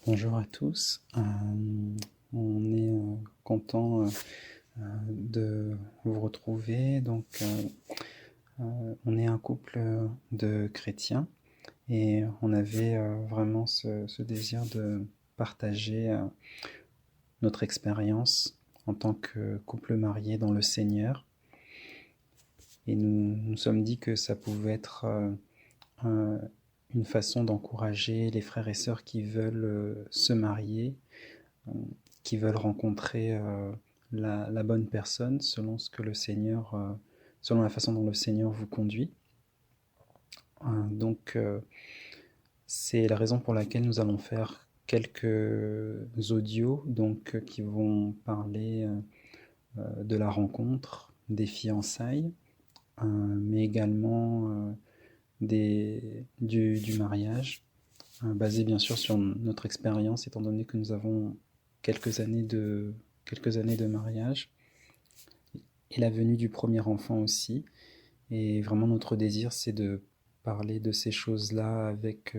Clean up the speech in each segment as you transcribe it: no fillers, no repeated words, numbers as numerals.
Bonjour à tous. On est content de vous retrouver. On est un couple de chrétiens et on avait vraiment ce désir de partager notre expérience en tant que couple marié dans le Seigneur. Et nous nous sommes dit que ça pouvait être un- une façon d'encourager les frères et sœurs qui veulent se marier, euh, qui veulent rencontrer la bonne personne selon ce que le Seigneur, selon la façon dont le Seigneur vous conduit. Donc, c'est la raison pour laquelle nous allons faire quelques audios qui vont parler de la rencontre, des fiançailles, mais également du mariage, basé bien sûr sur notre expérience, étant donné que nous avons quelques années de, quelques années de mariage, et la venue du premier enfant aussi. Et vraiment, notre désir, c'est de parler de ces choses-là avec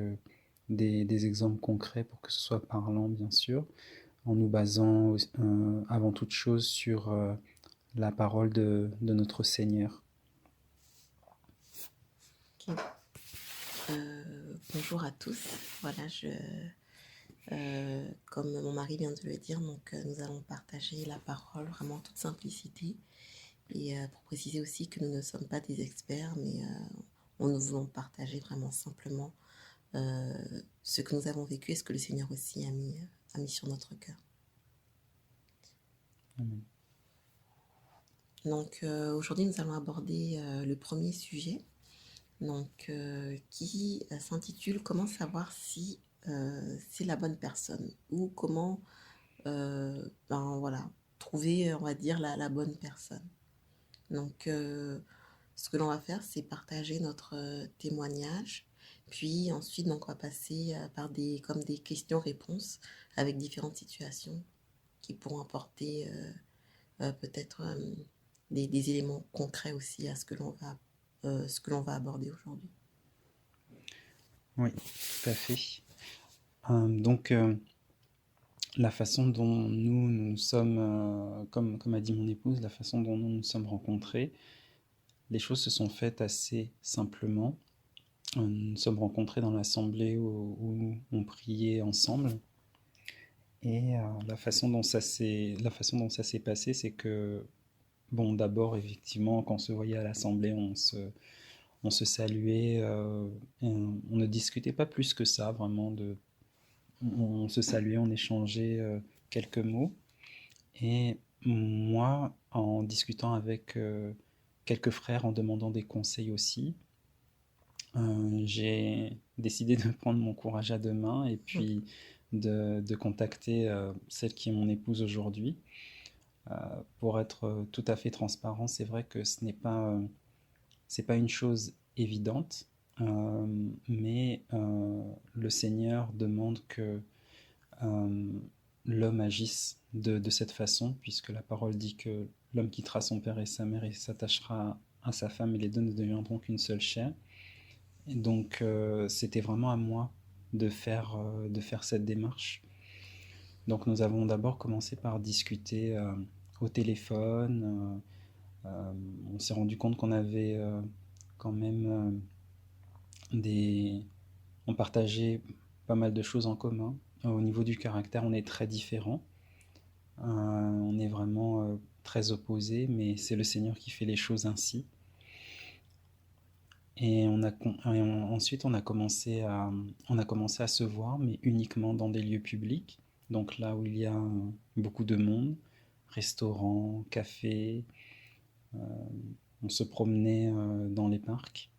des exemples concrets pour que ce soit parlant, bien sûr, en nous basant avant toute chose sur la parole de notre Seigneur. Ok. Bonjour à tous. Voilà, comme mon mari vient de le dire, nous allons partager la parole vraiment en toute simplicité et pour préciser aussi que nous ne sommes pas des experts, mais nous voulons partager vraiment simplement ce que nous avons vécu et ce que le Seigneur aussi a mis sur notre cœur. Amen. Aujourd'hui, nous allons aborder le premier sujet. Qui s'intitule Comment savoir si c'est la bonne personne ou comment trouver, on va dire, la bonne personne. Ce que l'on va faire, c'est partager notre témoignage. Puis ensuite, on va passer par comme des questions-réponses avec différentes situations qui pourront apporter peut-être des éléments concrets aussi à ce que l'on va aborder aujourd'hui. Oui, tout à fait. La façon dont nous sommes, comme a dit mon épouse, la façon dont nous nous sommes rencontrés, les choses se sont faites assez simplement. Nous nous sommes rencontrés dans l'assemblée où on priait ensemble. Et la façon dont ça s'est passé, c'est que, bon, d'abord, effectivement, quand on se voyait à l'assemblée, on se saluait, et on ne discutait pas plus que ça, vraiment. On se saluait, on échangeait quelques mots. Et moi, en discutant avec quelques frères, en demandant des conseils aussi, j'ai décidé de prendre mon courage à deux mains et puis de contacter celle qui est mon épouse aujourd'hui. Euh, pour être tout à fait transparent, c'est vrai que c'est pas une chose évidente, mais le Seigneur demande que euh, l'homme agisse de cette façon, puisque la parole dit que l'homme quittera son père et sa mère et s'attachera à sa femme et les deux ne deviendront qu'une seule chair. Et donc c'était vraiment à moi de faire cette démarche. Donc nous avons d'abord commencé par discuter au téléphone. On s'est rendu compte qu'on avait quand même des... On partageait pas mal de choses en commun. Au niveau du caractère, on est très différents. On est vraiment très opposés, mais c'est le Seigneur qui fait les choses ainsi. Ensuite, on a commencé à se voir, mais uniquement dans des lieux publics. Donc là où il y a beaucoup de monde, restaurants, cafés, on se promenait dans les parcs.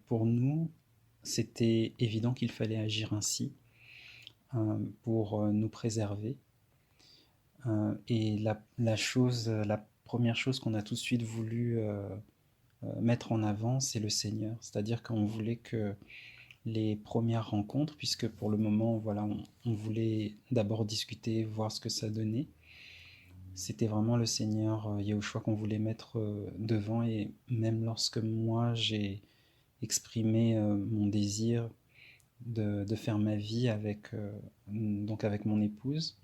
Pour nous, c'était évident qu'il fallait agir ainsi pour nous préserver. La première chose qu'on a tout de suite voulu mettre en avant, c'est le Seigneur. C'est-à-dire qu'on voulait que les premières rencontres, puisque pour le moment, voilà, on voulait d'abord discuter, voir ce que ça donnait. C'était vraiment le Seigneur Yahushua qu'on voulait mettre devant. Et même lorsque moi, j'ai exprimé mon désir de faire ma vie donc avec mon épouse,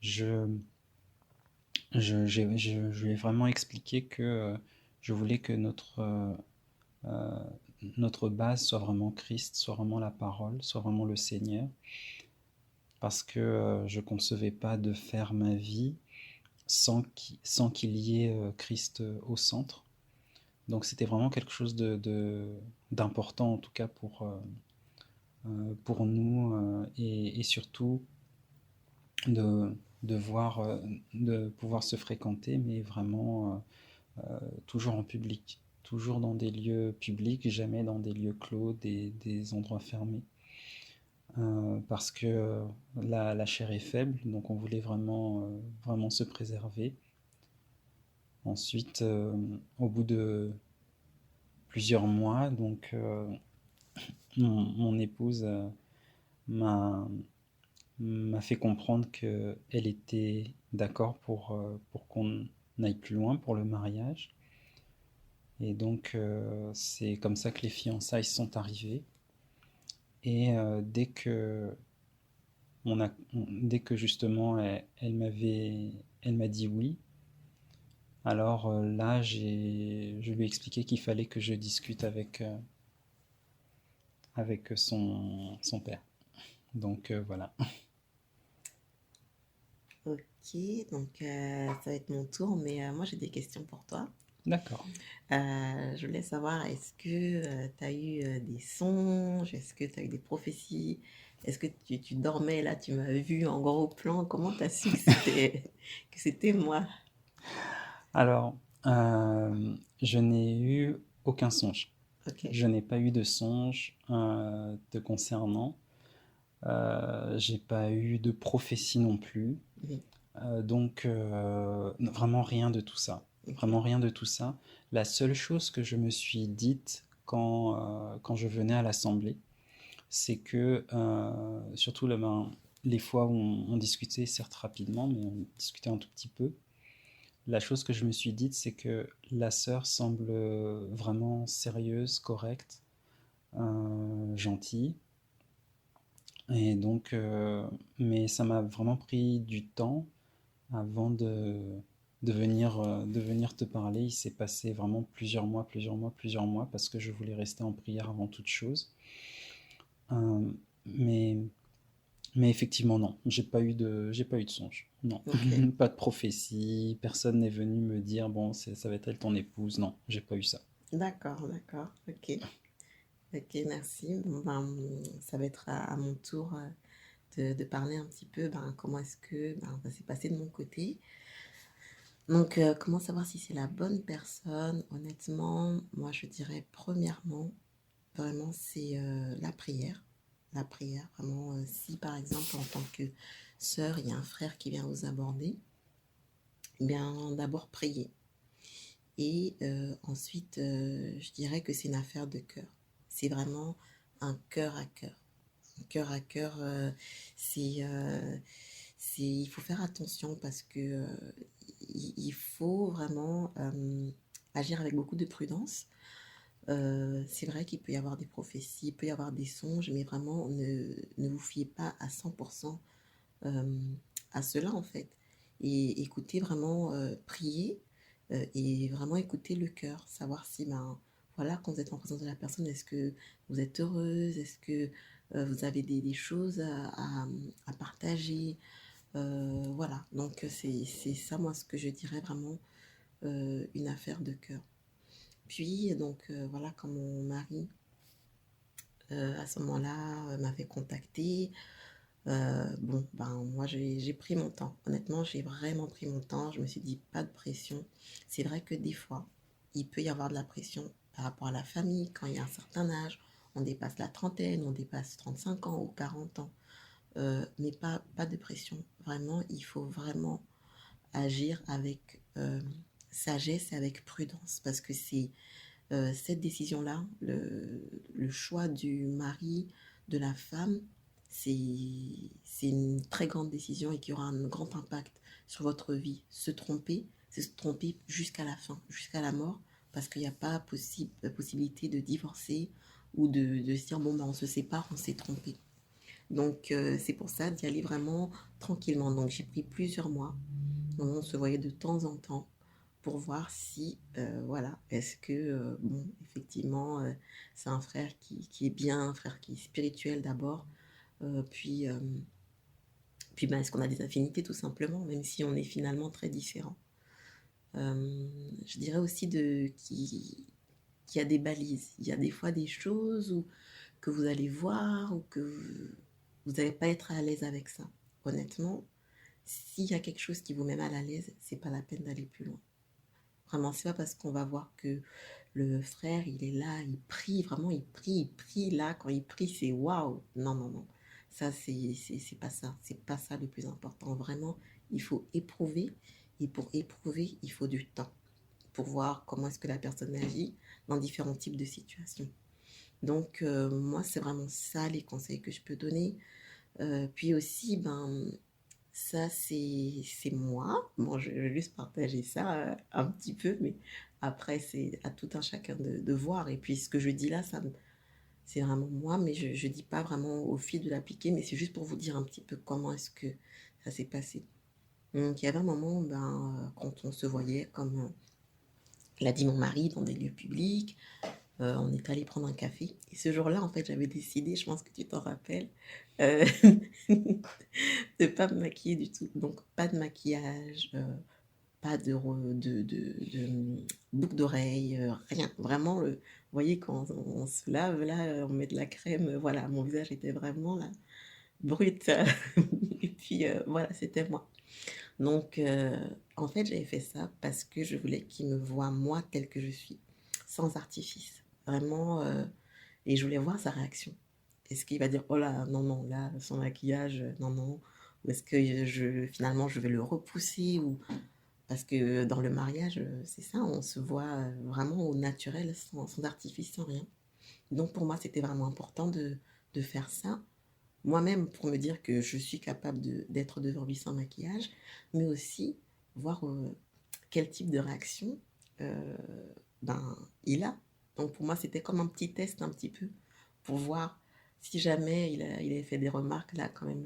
je, je lui ai vraiment expliqué que je voulais que euh, notre base soit vraiment Christ, soit vraiment la parole, soit vraiment le Seigneur, parce que je ne concevais pas de faire ma vie sans qu'il y ait Christ au centre. Donc c'était vraiment quelque chose d'important, en tout cas pour nous, et surtout de, de pouvoir se fréquenter, mais vraiment toujours en public, toujours dans des lieux publics, jamais dans des lieux clos, des endroits fermés. Parce que la chair est faible, donc on voulait vraiment se préserver. Ensuite, au bout de plusieurs mois, donc mon épouse m'a m'a fait comprendre qu'elle était d'accord pour qu'on aille plus loin pour le mariage. Et donc, c'est comme ça que les fiançailles sont arrivées. Et dès que justement elle m'a dit oui, alors là, je lui ai expliqué qu'il fallait que je discute avec son père. Donc voilà. Ok, donc ça va être mon tour, mais moi j'ai des questions pour toi. D'accord. Je voulais savoir, est-ce que tu as eu des songes? Est-ce que tu as eu des prophéties? Est-ce que tu dormais là, tu m'as vu en gros plan? Comment tu as su que c'était moi? Alors, je n'ai eu aucun songe. Ok. Je n'ai pas eu de songe te concernant. J'ai pas eu de prophétie non plus. Mhm. Donc, vraiment rien de tout ça. Ok. Vraiment rien de tout ça. La seule chose que je me suis dite quand je venais à l'assemblée, c'est que, surtout les fois où on discutait, certes rapidement, mais on discutait un tout petit peu, la chose que je me suis dite, c'est que la sœur semble vraiment sérieuse, correcte, gentille. Et donc, mais ça m'a vraiment pris du temps avant de venir te parler. Il s'est passé vraiment plusieurs mois, parce que je voulais rester en prière avant toute chose. Euh, mais, mais effectivement, non, j'ai pas eu de songe. Non, Ok. pas de prophétie, personne n'est venu me dire, bon, ça va être elle ton épouse. Non, j'ai pas eu ça. D'accord, d'accord. Ok. Ok, merci. Bon, ben, ça va être à mon tour de parler un petit peu comment est-ce que ça s'est passé de mon côté. Donc, comment savoir si c'est la bonne personne? Honnêtement, moi je dirais premièrement, vraiment, c'est la prière. La prière, vraiment, si par exemple en tant que sœur, il y a un frère qui vient vous aborder, eh bien d'abord prier. Et ensuite, je dirais que c'est une affaire de cœur. C'est vraiment un cœur à cœur. Un cœur à cœur, c'est, euh, il faut faire attention parce que il faut vraiment agir avec beaucoup de prudence. C'est vrai qu'il peut y avoir des prophéties, il peut y avoir des songes, mais vraiment ne vous fiez pas à 100% euh, à cela en fait. Et écoutez vraiment, prier et vraiment écouter le cœur, savoir si, voilà, quand vous êtes en présence de la personne, est-ce que vous êtes heureuse, est-ce que vous avez des choses à partager, voilà. Donc c'est ça, moi, ce que je dirais vraiment une affaire de cœur. Puis, donc, voilà, quand mon mari, à ce moment-là, m'avait contacté, bon, moi, j'ai pris mon temps. Honnêtement, j'ai vraiment pris mon temps. Je me suis dit, pas de pression. C'est vrai que des fois, il peut y avoir de la pression par rapport à la famille, quand il y a un certain âge, on dépasse la trentaine, on dépasse 35 ans ou 40 ans. Mais pas de pression. Vraiment, il faut vraiment agir avec sagesse et avec prudence parce que c'est cette décision-là, le choix du mari, de la femme, c'est une très grande décision et qui aura un grand impact sur votre vie. Se tromper, c'est se tromper jusqu'à la fin, jusqu'à la mort, parce qu'il n'y a pas possibilité de divorcer ou de se dire, bon, ben, on se sépare, on s'est trompé. Donc, c'est pour ça d'y aller vraiment tranquillement. Donc, j'ai pris plusieurs mois. On se voyait de temps en temps pour voir si, voilà, est-ce que, bon, effectivement, c'est un frère qui est bien, un frère qui est spirituel d'abord, euh, puis, euh, puis ben, est-ce qu'on a des affinités tout simplement, même si on est finalement très différents. Je dirais aussi qu'il y a des balises. Il y a des fois des choses que vous allez voir ou que vous n'allez pas être à l'aise avec ça. Honnêtement, s'il y a quelque chose qui vous met mal à l'aise, c'est pas la peine d'aller plus loin. Vraiment, c'est pas parce qu'on va voir que le frère, il est là, il prie, vraiment, il prie là. Quand il prie, c'est waouh. Non, non, non. Ça, c'est pas ça. C'est pas ça le plus important. Vraiment, il faut éprouver. Et pour éprouver, il faut du temps pour voir comment est-ce que la personne agit dans différents types de situations. Donc, moi, c'est vraiment ça les conseils que je peux donner. Puis aussi, ben, ça, c'est moi. Bon, je vais juste partager ça un petit peu, mais après, c'est à tout un chacun de voir. Et puis, ce que je dis là, c'est vraiment moi, mais je dis pas vraiment au fil de l'appliquer, mais c'est juste pour vous dire un petit peu comment est-ce que ça s'est passé. Donc, il y avait un moment, ben, quand on se voyait, comme l'a dit mon mari, dans des lieux publics, on est allé prendre un café. Et ce jour-là, en fait, j'avais décidé, je pense que tu t'en rappelles, euh, de pas me maquiller du tout. Donc, pas de maquillage, pas de boucle d'oreille, rien. Vraiment, vous voyez, quand on se lave, là, on met de la crème, voilà, mon visage était vraiment là, brut. Et puis, voilà, c'était moi. Donc, en fait, j'avais fait ça parce que je voulais qu'il me voie moi tel que je suis, sans artifice. Vraiment, et je voulais voir sa réaction. Est-ce qu'il va dire, oh là, non, non, là, son maquillage, non, non. Ou est-ce que finalement, je vais le repousser ou... Parce que dans le mariage, c'est ça, on se voit vraiment au naturel, sans artifice, sans rien. Donc pour moi, c'était vraiment important de faire ça. Moi-même, pour me dire que je suis capable d'être devant lui sans maquillage, mais aussi voir quel type de réaction euh, ben, il a. Donc pour moi, c'était comme un petit test un petit peu pour voir si jamais il avait fait des remarques, là quand même,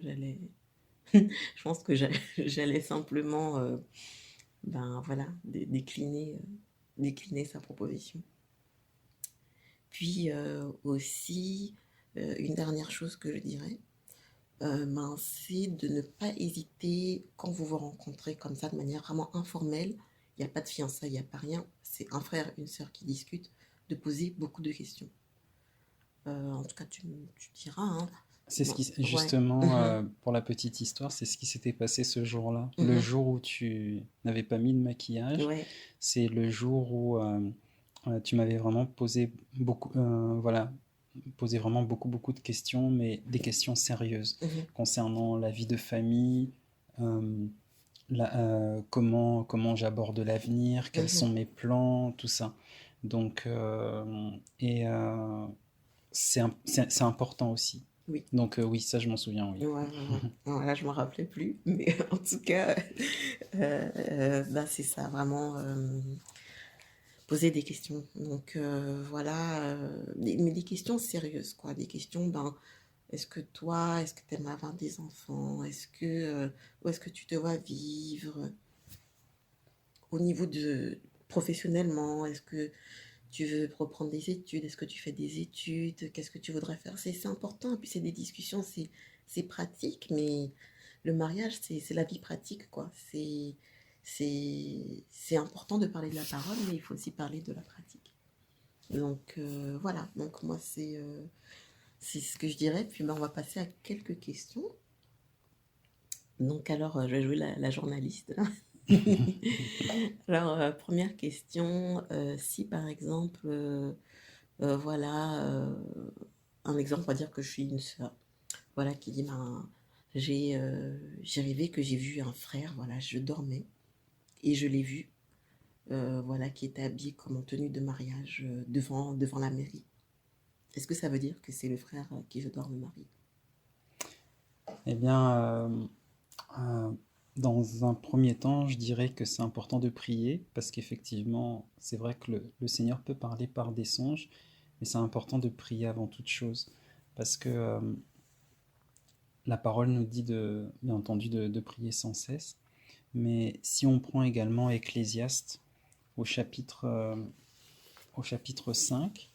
je pense que j'allais simplement ben, voilà, décliner sa proposition. Puis aussi, une dernière chose que je dirais, ben, c'est de ne pas hésiter quand vous vous rencontrez comme ça de manière vraiment informelle. Il n'y a pas de fiançailles, il n'y a pas rien. C'est un frère, une sœur qui discutent, de poser beaucoup de questions. En tout cas, tu diras, hein. C'est ce Bon, qui, ouais. justement, Mhm, pour la petite histoire, c'est ce qui s'était passé ce jour-là. Le mhm, jour où tu n'avais pas mis de maquillage, ouais. c'est le jour où tu m'avais vraiment posé beaucoup, voilà, posé vraiment beaucoup, beaucoup de questions, mais des questions sérieuses Mhm, concernant la vie de famille, euh, comment j'aborde l'avenir, quels mhm. sont mes plans, tout ça. Donc, et c'est important aussi. Oui. Donc oui, ça je m'en souviens, oui. Ouais, ouais, ouais. Voilà, je ne me rappelais plus, mais en tout cas, bah, c'est ça, vraiment poser des questions. Donc voilà, mais des questions sérieuses, quoi. Des questions, ben, est-ce que tu aimes avoir des enfants? Où est-ce que tu te vois vivre? Au niveau de professionnellement, est-ce que tu veux reprendre des études? Est-ce que tu fais des études? Qu'est-ce que tu voudrais faire? C'est important. Et puis c'est des discussions, c'est pratique, mais le mariage, c'est la vie pratique, quoi. C'est important de parler de la parole, mais il faut aussi parler de la pratique. Donc voilà, donc moi c'est ce que je dirais. Puis ben, on va passer à quelques questions. Donc alors, je vais jouer la journaliste. Alors, première question, si par exemple, voilà, un exemple, on va dire que je suis une sœur, voilà, qui dit, ben, j'ai rêvé que j'ai vu un frère, voilà, je dormais et je l'ai vu, voilà, qui était habillé comme en tenue de mariage devant la mairie. Est-ce que ça veut dire que c'est le frère qui je dois me marier? Eh bien, euh, dans un premier temps, je dirais que c'est important de prier parce qu'effectivement, c'est vrai que le Seigneur peut parler par des songes, Mais c'est important de prier avant toute chose, parce que la parole nous dit, bien entendu, de prier sans cesse. Mais si on prend également Ecclésiaste au chapitre 5,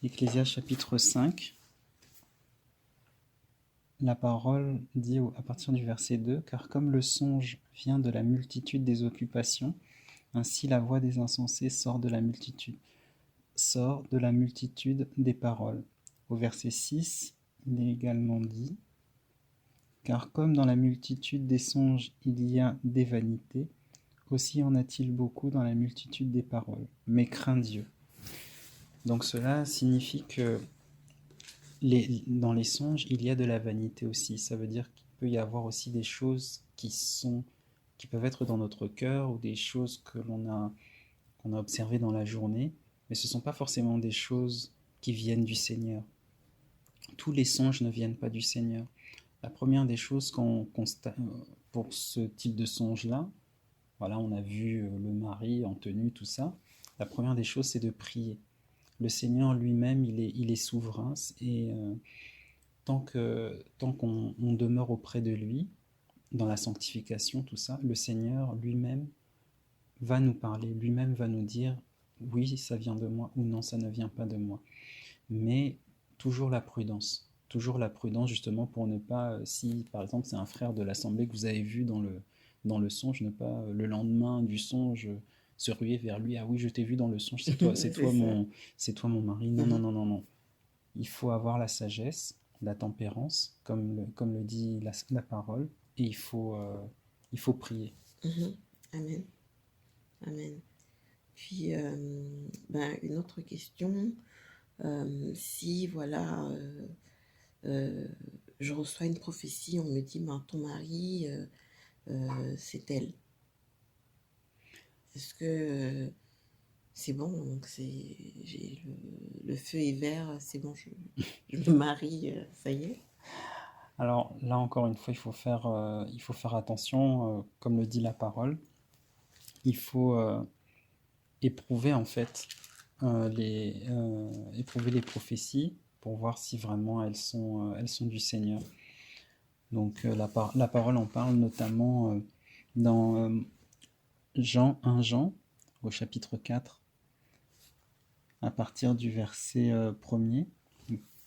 Ecclésiaste chapitre 5, la parole dit à partir du verset 2, « Car comme le songe vient de la multitude des occupations, ainsi la voix des insensés sort de la multitude des paroles. » Au verset 6, il est également dit, « Car comme dans la multitude des songes il y a des vanités, aussi en a-t-il beaucoup dans la multitude des paroles. Mais crains Dieu. » Donc cela signifie que dans les songes, il y a de la vanité aussi. Ça veut dire qu'il peut y avoir aussi des choses qui peuvent être dans notre cœur ou des choses qu'on a observées dans la journée, mais ce ne sont pas forcément des choses qui viennent du Seigneur. Tous les songes ne viennent pas du Seigneur. La première des choses qu'on constate pour ce type de songe-là, voilà, on a vu le mari en tenue, tout ça. La première des choses, c'est de prier. Le Seigneur lui-même, il est souverain, et tant qu'on demeure auprès de lui, dans la sanctification, tout ça, le Seigneur lui-même va nous parler, lui-même va nous dire oui, ça vient de moi ou non, ça ne vient pas de moi. Mais toujours la prudence justement pour ne pas, si par exemple c'est un frère de l'assemblée que vous avez vu dans le songe, ne pas le lendemain du songe se ruer vers lui, ah oui, je t'ai vu dans le songe, c'est toi mon mari. Non, non, non, non, non. Il faut avoir la sagesse, la tempérance, comme le dit la parole, et il faut prier. Amen. Amen. Puis, une autre question. Si, voilà, je reçois une prophétie, on me dit, ton mari, c'est elle. Est-ce que c'est bon, donc j'ai le feu est vert, c'est bon, je me marie, ça y est? Alors là, encore une fois, il faut faire attention, comme le dit la parole. Il faut éprouver en fait éprouver les prophéties pour voir si vraiment elles sont du Seigneur. Donc la parole en parle notamment dans Jean 1 Jean, au chapitre 4, à partir du verset 1er.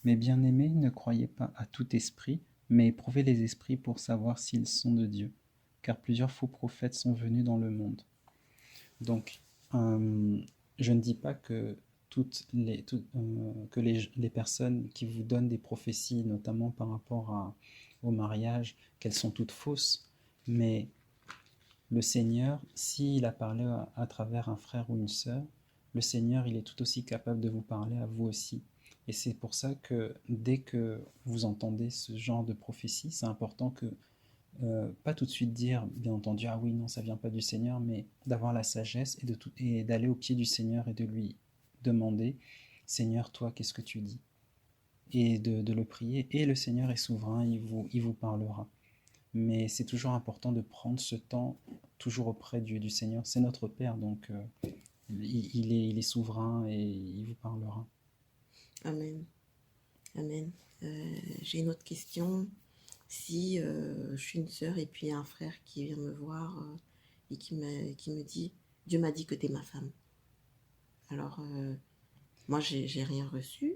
Mes bien-aimés, ne croyez pas à tout esprit, mais éprouvez les esprits pour savoir s'ils sont de Dieu, car plusieurs faux prophètes sont venus dans le monde. Donc, je ne dis pas que les personnes qui vous donnent des prophéties, notamment par rapport au mariage, qu'elles sont toutes fausses, mais le Seigneur, s'il a parlé à travers un frère ou une sœur, le Seigneur, il est tout aussi capable de vous parler à vous aussi. Et c'est pour ça que dès que vous entendez ce genre de prophétie, c'est important que, pas tout de suite dire, bien entendu, ah oui, non, ça vient pas du Seigneur, mais d'avoir la sagesse et d'aller au pied du Seigneur et de lui demander, Seigneur, toi, qu'est-ce que tu dis? Et de le prier. Et le Seigneur est souverain, il vous parlera. Mais c'est toujours important de prendre ce temps toujours auprès du Seigneur. C'est notre Père, donc il est souverain et il vous parlera. Amen. Amen. J'ai une autre question. Si je suis une sœur et puis un frère qui vient me voir et qui me dit, Dieu m'a dit que tu es ma femme. Alors, moi, j'ai rien reçu.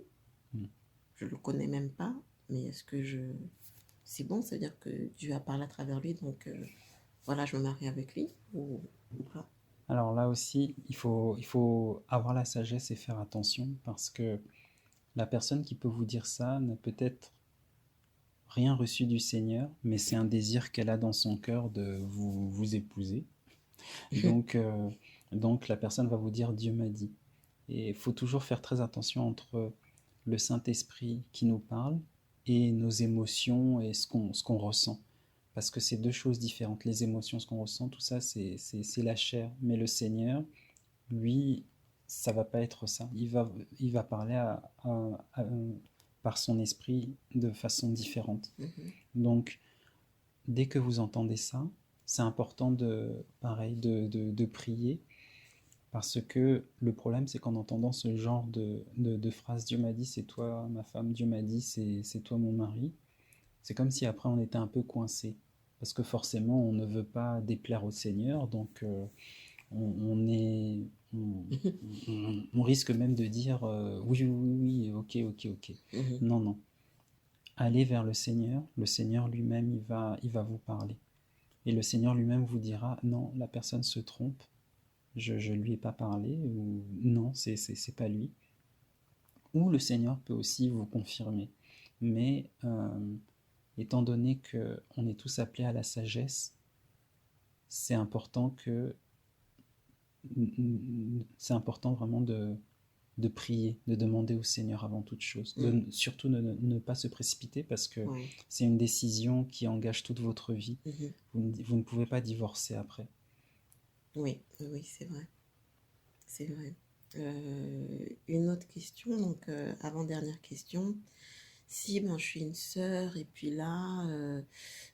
Je le connais même pas. Mais est-ce que c'est bon, ça veut dire que Dieu a parlé à travers lui, donc voilà, je me marie avec lui ou pas? Alors là aussi, il faut avoir la sagesse et faire attention parce que la personne qui peut vous dire ça n'a peut-être rien reçu du Seigneur, mais c'est un désir qu'elle a dans son cœur de vous épouser. Donc, donc la personne va vous dire Dieu m'a dit. Et il faut toujours faire très attention entre le Saint-Esprit qui nous parle et nos émotions et ce qu'on ressent. Parce que c'est deux choses différentes. Les émotions, ce qu'on ressent, tout ça, c'est la chair. Mais le Seigneur, lui, ça va pas être ça. Il va parler par son esprit de façon différente. Donc, dès que vous entendez ça, c'est important de prier Parce que le problème, c'est qu'en entendant ce genre de phrases, Dieu m'a dit, c'est toi ma femme, Dieu m'a dit, c'est toi mon mari, c'est comme si après on était un peu coincé. Parce que forcément, on ne veut pas déplaire au Seigneur, donc on est, on risque même de dire oui, oui, oui, oui, ok, ok, ok. Mhm. Non, non. Allez vers le Seigneur lui-même, il va vous parler. Et le Seigneur lui-même vous dira, non, la personne se trompe, je lui ai pas parlé, ou non, c'est pas lui. Ou le Seigneur peut aussi vous confirmer. Mais étant donné qu'on est tous appelés à la sagesse, c'est important que c'est important vraiment de prier, de demander au Seigneur avant toute chose, Mhm. surtout ne pas se précipiter parce que Ouais. c'est une décision qui engage toute votre vie. Mhm. Vous ne pouvez pas divorcer après. Oui, oui, c'est vrai. C'est vrai. Une autre question, donc avant-dernière question. Si ben, je suis une sœur et puis là,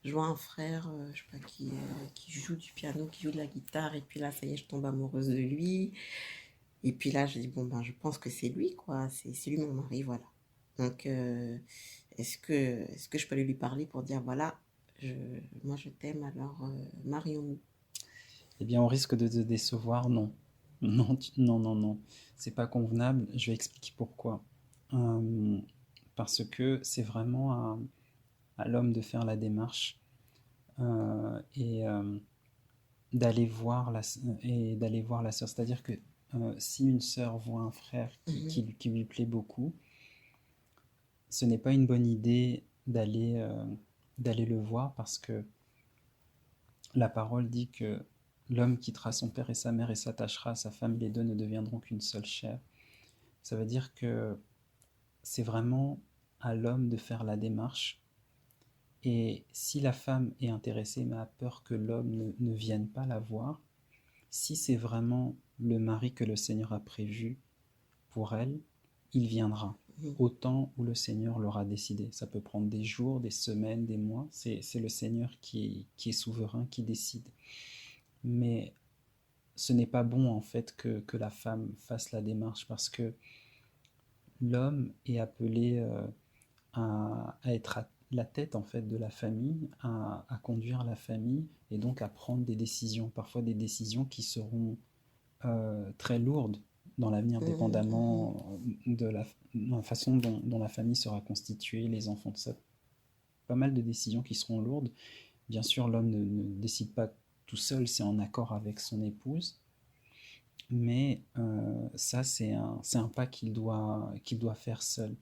je vois un frère, je sais pas, qui joue du piano, qui joue de la guitare et puis là, ça y est, je tombe amoureuse de lui. Et puis là, je dis, bon, ben, je pense que c'est lui, quoi. C'est lui mon mari, voilà. Donc, est-ce que je peux aller lui parler pour dire, voilà, je, moi je t'aime, alors marions-nous. Eh bien, on risque de te décevoir, non. Non, non, non, non. C'est pas convenable. Je vais expliquer pourquoi. Euh, Parce que c'est vraiment à l'homme de faire la démarche et d'aller voir la sœur. C'est-à-dire que si une sœur voit un frère Mhm. qui lui plaît beaucoup, ce n'est pas une bonne idée d'aller le voir parce que la parole dit que l'homme quittera son père et sa mère et s'attachera à sa femme, les deux ne deviendront qu'une seule chair. Ça veut dire que c'est vraiment à l'homme de faire la démarche. Et si la femme est intéressée mais a peur que l'homme ne vienne pas la voir, si c'est vraiment le mari que le Seigneur a prévu pour elle, il viendra Mhm. au temps où le Seigneur l'aura décidé. Ça peut prendre des jours, des semaines, des mois. C'est le Seigneur qui est souverain, qui décide. Mais ce n'est pas bon en fait que la femme fasse la démarche parce que l'homme est appelé à être à la tête en fait de la famille, à conduire la famille et donc à prendre des décisions, parfois des décisions qui seront très lourdes dans l'avenir, Mhm. Mhm. dépendamment de la façon dont la famille sera constituée, les enfants, tout ça. Pas mal de décisions qui seront lourdes. Bien sûr, l'homme ne décide pas tout seul, c'est en accord avec son épouse, mais ça, c'est un pas qu'il doit faire seul.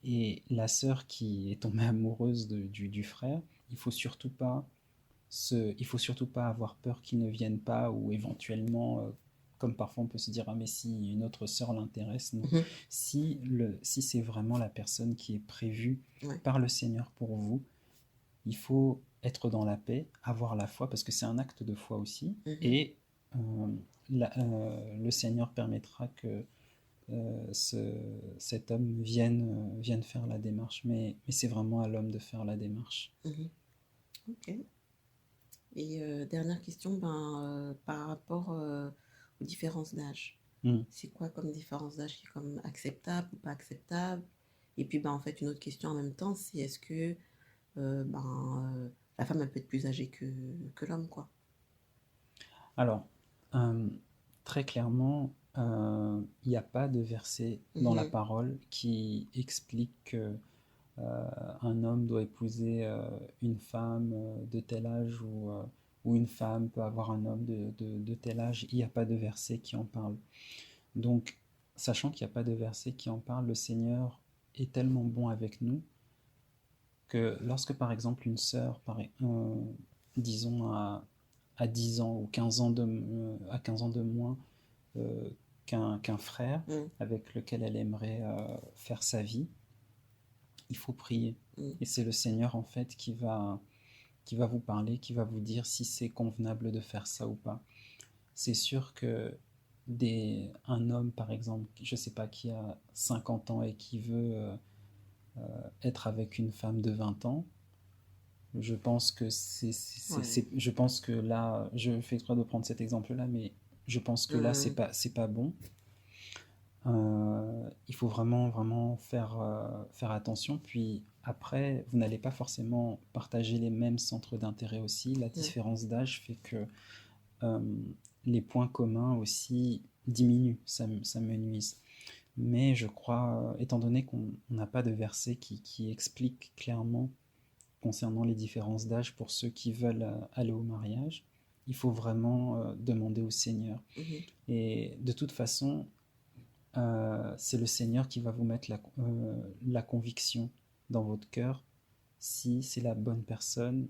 Et la sœur qui est tombée amoureuse du frère, il faut surtout pas il faut surtout pas avoir peur qu'il ne vienne pas ou éventuellement, comme parfois on peut se dire, ah mais si une autre sœur l'intéresse, non. Mhm. Si c'est vraiment la personne qui est prévue Ouais. par le Seigneur pour vous, il faut être dans la paix, avoir la foi, parce que c'est un acte de foi aussi, Mhm. et euh, le Seigneur permettra que cet homme vienne faire la démarche, mais c'est vraiment à l'homme de faire la démarche. Mhm. Ok. Et dernière question, ben, par rapport aux différences d'âge. Mm. C'est quoi comme différence d'âge qui est comme acceptable ou pas acceptable? Et puis, ben, en fait, une autre question en même temps, c'est est-ce que la femme, elle peut être plus âgée que l'homme, quoi? Alors, très clairement, il n'y a pas de verset dans la Mhm. parole qui explique que un homme doit épouser une femme de tel âge ou une femme peut avoir un homme de tel âge. Il n'y a pas de verset qui en parle. Donc, sachant qu'il n'y a pas de verset qui en parle, le Seigneur est tellement bon avec nous que lorsque, par exemple, une sœur, disons à 10 ans ou 15 ans à 15 ans de moins euh, qu'un frère Mhm. avec lequel elle aimerait faire sa vie, il faut prier. Mhm. Et c'est le Seigneur, en fait, qui va vous parler, qui va vous dire si c'est convenable de faire ça ou pas. C'est sûr que un homme, par exemple, je ne sais pas, qui a 50 ans et qui veut être avec une femme de 20 ans, je pense que Ouais. je pense que là, je fais exprès de prendre cet exemple-là, mais je pense que là, Mhm. c'est pas bon. Il faut vraiment, vraiment faire attention. Puis après, vous n'allez pas forcément partager les mêmes centres d'intérêt aussi. La Ouais. différence d'âge fait que euh, les points communs aussi diminuent, ça me nuise. Mais je crois, étant donné qu'on n'a pas de verset qui explique clairement concernant les différences d'âge pour ceux qui veulent aller au mariage, il faut vraiment demander au Seigneur. Mhm. Et de toute façon, c'est le Seigneur qui va vous mettre la conviction dans votre cœur si c'est la bonne personne,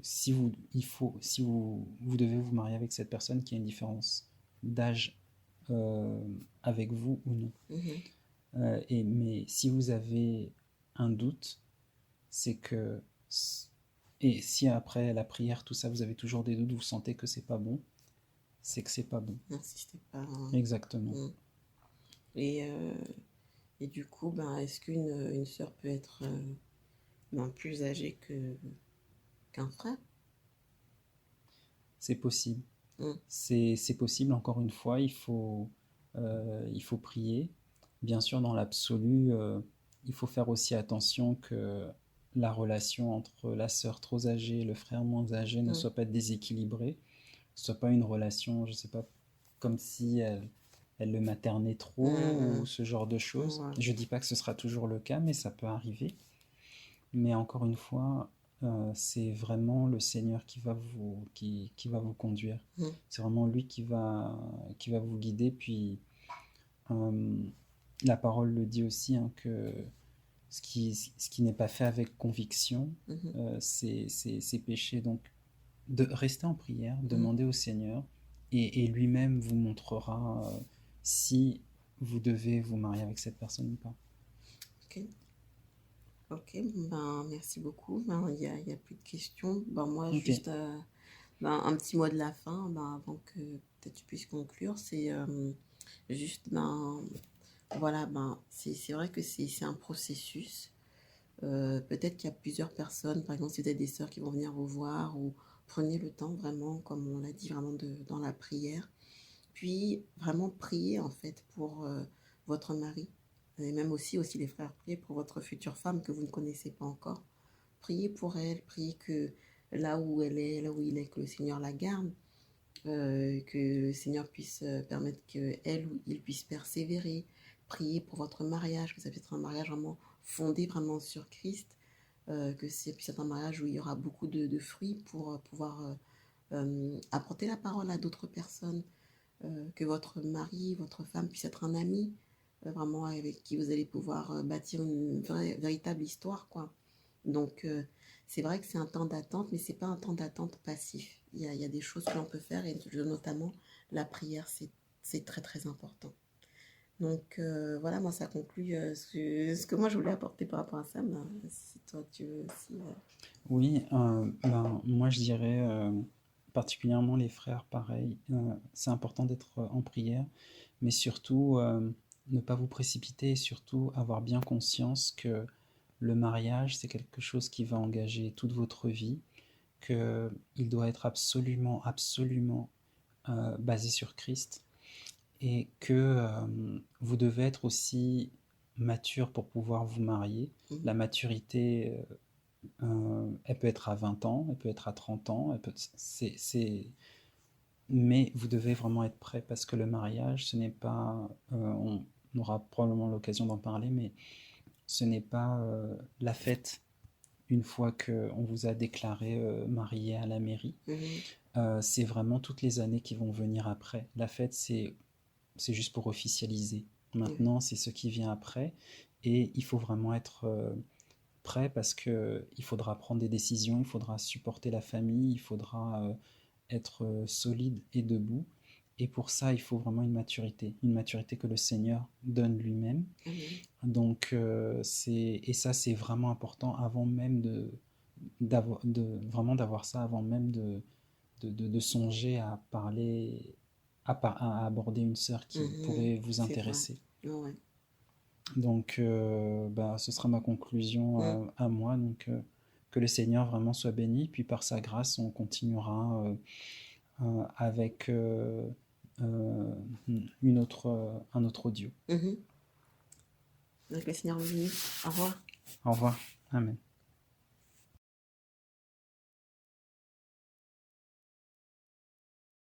si vous devez vous marier avec cette personne qui a une différence d'âge euh, avec vous ou non. Mhm. Mais si vous avez un doute, c'est que et si après la prière, tout ça, vous avez toujours des doutes, vous sentez que c'est pas bon, c'est que c'est pas bon. N'insistez pas, hein. Exactement. Mhm. Et, euh, et du coup, ben, est-ce qu'une sœur peut être ben, plus âgée qu'un frère? C'est possible. Mhm. C'est possible, encore une fois, il faut prier. Bien sûr, dans l'absolu, il faut faire aussi attention que la relation entre la sœur trop âgée et le frère moins âgé ne Mhm. soit pas déséquilibrée, ne soit pas une relation, je ne sais pas, comme si elle le maternait trop ou Mhm. ce genre de choses. Ouais. Je ne dis pas que ce sera toujours le cas, mais ça peut arriver. Mais encore une fois, c'est vraiment le Seigneur qui va vous conduire. Mhm. C'est vraiment lui qui va vous guider. Puis euh, la parole le dit aussi, hein, que ce qui n'est pas fait avec conviction, Mhm. c'est péché. Donc, de rester en prière, Mhm. demander au Seigneur, et lui-même vous montrera si vous devez vous marier avec cette personne ou pas. Ok. Ok, ben, merci beaucoup. Ben, il y a plus de questions. Ben, moi, Ok, juste ben, un petit mot de la fin, ben, avant que peut-être tu puisses conclure. C'est juste, ben, voilà, ben, c'est vrai que c'est un processus. Peut-être qu'il y a plusieurs personnes, par exemple, si vous avez des sœurs qui vont venir vous voir, ou prenez le temps vraiment, comme on l'a dit, vraiment dans la prière. Puis, vraiment prier, en fait, pour votre mari. Et même aussi les frères, priez pour votre future femme que vous ne connaissez pas encore. Priez pour elle, priez que là où elle est, là où il est, que le Seigneur la garde, que le Seigneur puisse permettre qu'elle ou il puisse persévérer. Priez pour votre mariage, que ça puisse être un mariage vraiment fondé vraiment sur Christ, que c'est puisse être un mariage où il y aura beaucoup de fruits pour pouvoir apporter la parole à d'autres personnes, que votre mari, votre femme puisse être un ami, vraiment avec qui vous allez pouvoir bâtir une véritable histoire, quoi. Donc, c'est vrai que c'est un temps d'attente, mais c'est pas un temps d'attente passif. Il y a des choses que l'on peut faire, et notamment la prière, c'est très très important. Donc, voilà, moi, ça conclut ce que moi je voulais apporter par rapport à ça. Mais si toi, tu veux aussi. oui, ben, moi je dirais particulièrement les frères, pareil, c'est important d'être en prière, mais surtout ne pas vous précipiter et surtout avoir bien conscience que le mariage, c'est quelque chose qui va engager toute votre vie, qu'il doit être absolument, absolument basé sur Christ et que vous devez être aussi mature pour pouvoir vous marier. Mhm. La maturité, elle peut être à 20 ans, elle peut être à 30 ans, mais vous devez vraiment être prêt parce que le mariage, ce n'est pas, on aura probablement l'occasion d'en parler, mais ce n'est pas la fête une fois qu'on vous a déclaré marié à la mairie. Mhm. C'est vraiment toutes les années qui vont venir après. La fête, c'est juste pour officialiser. Ouais. Maintenant, c'est ce qui vient après. Et il faut vraiment être prêt parce qu'il faudra prendre des décisions, il faudra supporter la famille, il faudra être solide et debout. Et pour ça, il faut vraiment une maturité que le Seigneur donne lui-même. Amen. Donc, et ça, c'est vraiment important avant même vraiment d'avoir ça avant même de songer à parler, à aborder une sœur qui Mhm. pourrait vous C'est vrai. intéresser. Ouais. Donc, bah, ce sera ma conclusion Mhm. à moi. Donc, que le Seigneur vraiment soit béni. Puis par sa grâce, on continuera avec un autre audio. Mhm. Donc, le Seigneur vous bénisse. Au revoir. Au revoir. Amen.